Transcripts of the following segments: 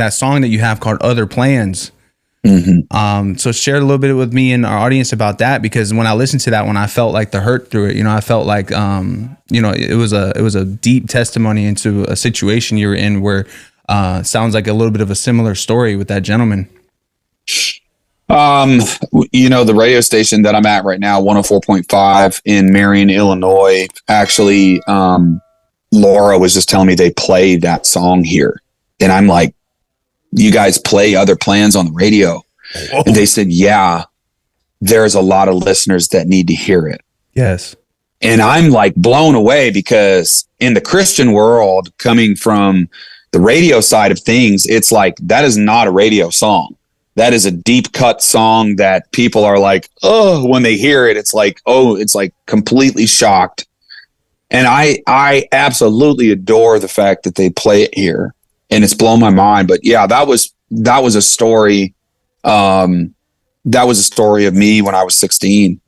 that song that you have called Other Plans. So share a little bit with me and our audience about that, because when I listened to that one, I felt like the hurt through it. You know, I felt like, it was a deep testimony into a situation you were in where, sounds like a little bit of a similar story with that gentleman. The radio station that I'm at right now, 104.5 in Marion, Illinois, actually, Laura was just telling me they play that song here. And I'm like, you guys play Other Plans on the radio? Whoa. And they said, yeah, there's a lot of listeners that need to hear it. Yes. And I'm like blown away, because in the Christian world, coming from the radio side of things, it's like, that is not a radio song. That is a deep cut song that people are like, oh, when they hear it, it's like, oh, it's like completely shocked. And I absolutely adore the fact that they play it here, and it's blown my mind. But yeah, that was a story. That was a story of me when I was 16,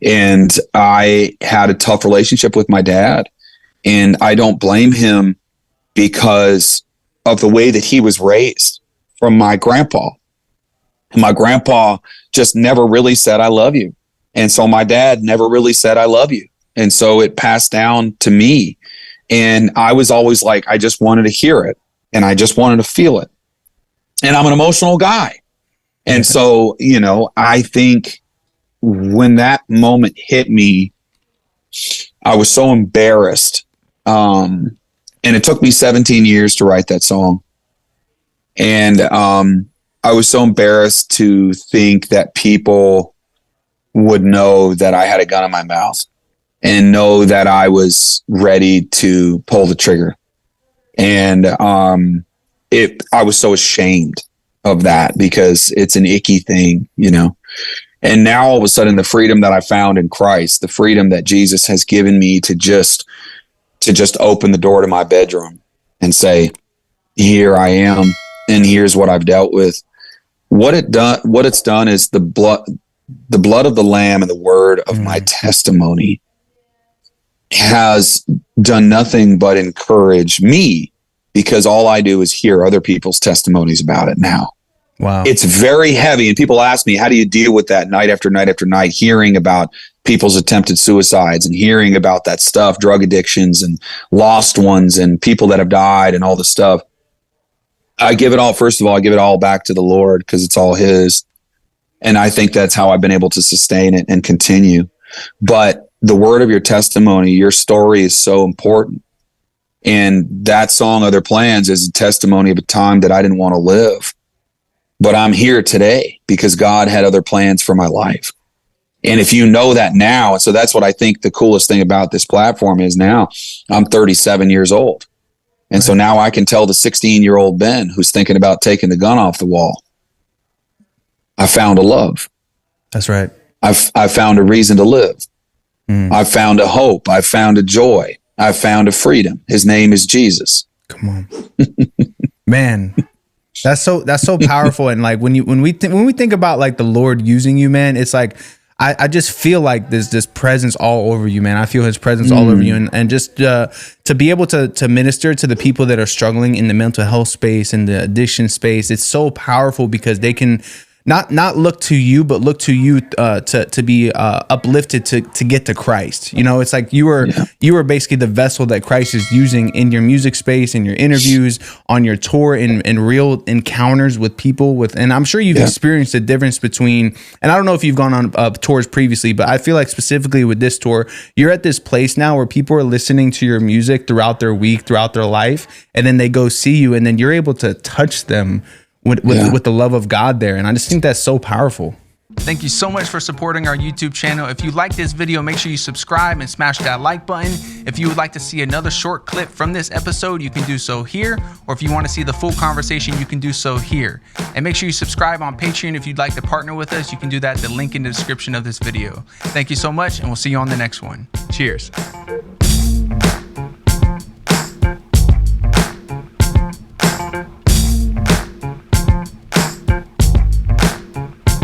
and I had a tough relationship with my dad, and I don't blame him because of the way that he was raised from my grandpa. My grandpa just never really said, I love you. And so my dad never really said, I love you. And so it passed down to me. And I was always like, I just wanted to hear it, and I just wanted to feel it. And I'm an emotional guy. And so, I think when that moment hit me, I was so embarrassed. And it took me 17 years to write that song. And I was so embarrassed to think that people would know that I had a gun in my mouth and know that I was ready to pull the trigger. And I was so ashamed of that, because it's an icky thing, And now all of a sudden, the freedom that I found in Christ, the freedom that Jesus has given me to just open the door to my bedroom and say, here I am, and here's what I've dealt with. What it's done is the blood of the Lamb and the word of my testimony has done nothing but encourage me, because all I do is hear other people's testimonies about it now. Wow. It's very heavy. And people ask me, how do you deal with that night after night after night, hearing about people's attempted suicides and hearing about that stuff, drug addictions and lost ones and people that have died and all this stuff. I give it all, first of all, I give it all back to the Lord, because it's all his. And I think that's how I've been able to sustain it and continue. But the word of your testimony, your story is so important. And that song, Other Plans, is a testimony of a time that I didn't want to live. But I'm here today because God had other plans for my life. And if you know that now, and so that's what I think the coolest thing about this platform is now. I'm 37 years old. And so now I can tell the 16-year-old Ben who's thinking about taking the gun off the wall, I found a love. That's right. I found a reason to live. I found a hope. I found a joy. I found a freedom. His name is Jesus. Come on, man. That's so powerful. And like when we think about like the Lord using you, man, it's like I just feel like there's this presence all over you, man. I feel his presence all over you, and just to be able to minister to the people that are struggling in the mental health space and the addiction space, it's so powerful, because they can not look to you, but look to you to be uplifted to get to Christ. It's like you were basically the vessel that Christ is using in your music space, in your interviews, on your tour, in real encounters with people. And I'm sure you've experienced the difference between. And I don't know if you've gone on tours previously, but I feel like specifically with this tour, you're at this place now where people are listening to your music throughout their week, throughout their life, and then they go see you, and then you're able to touch them with the love of God there. And I just think that's so powerful. Thank you so much for supporting our YouTube channel. If you like this video, make sure you subscribe and smash that like button. If you would like to see another short clip from this episode, you can do so here. Or if you want to see the full conversation, you can do so here. And make sure you subscribe on Patreon. If you'd like to partner with us, you can do that. The link in the description of this video. Thank you so much, and we'll see you on the next one. Cheers.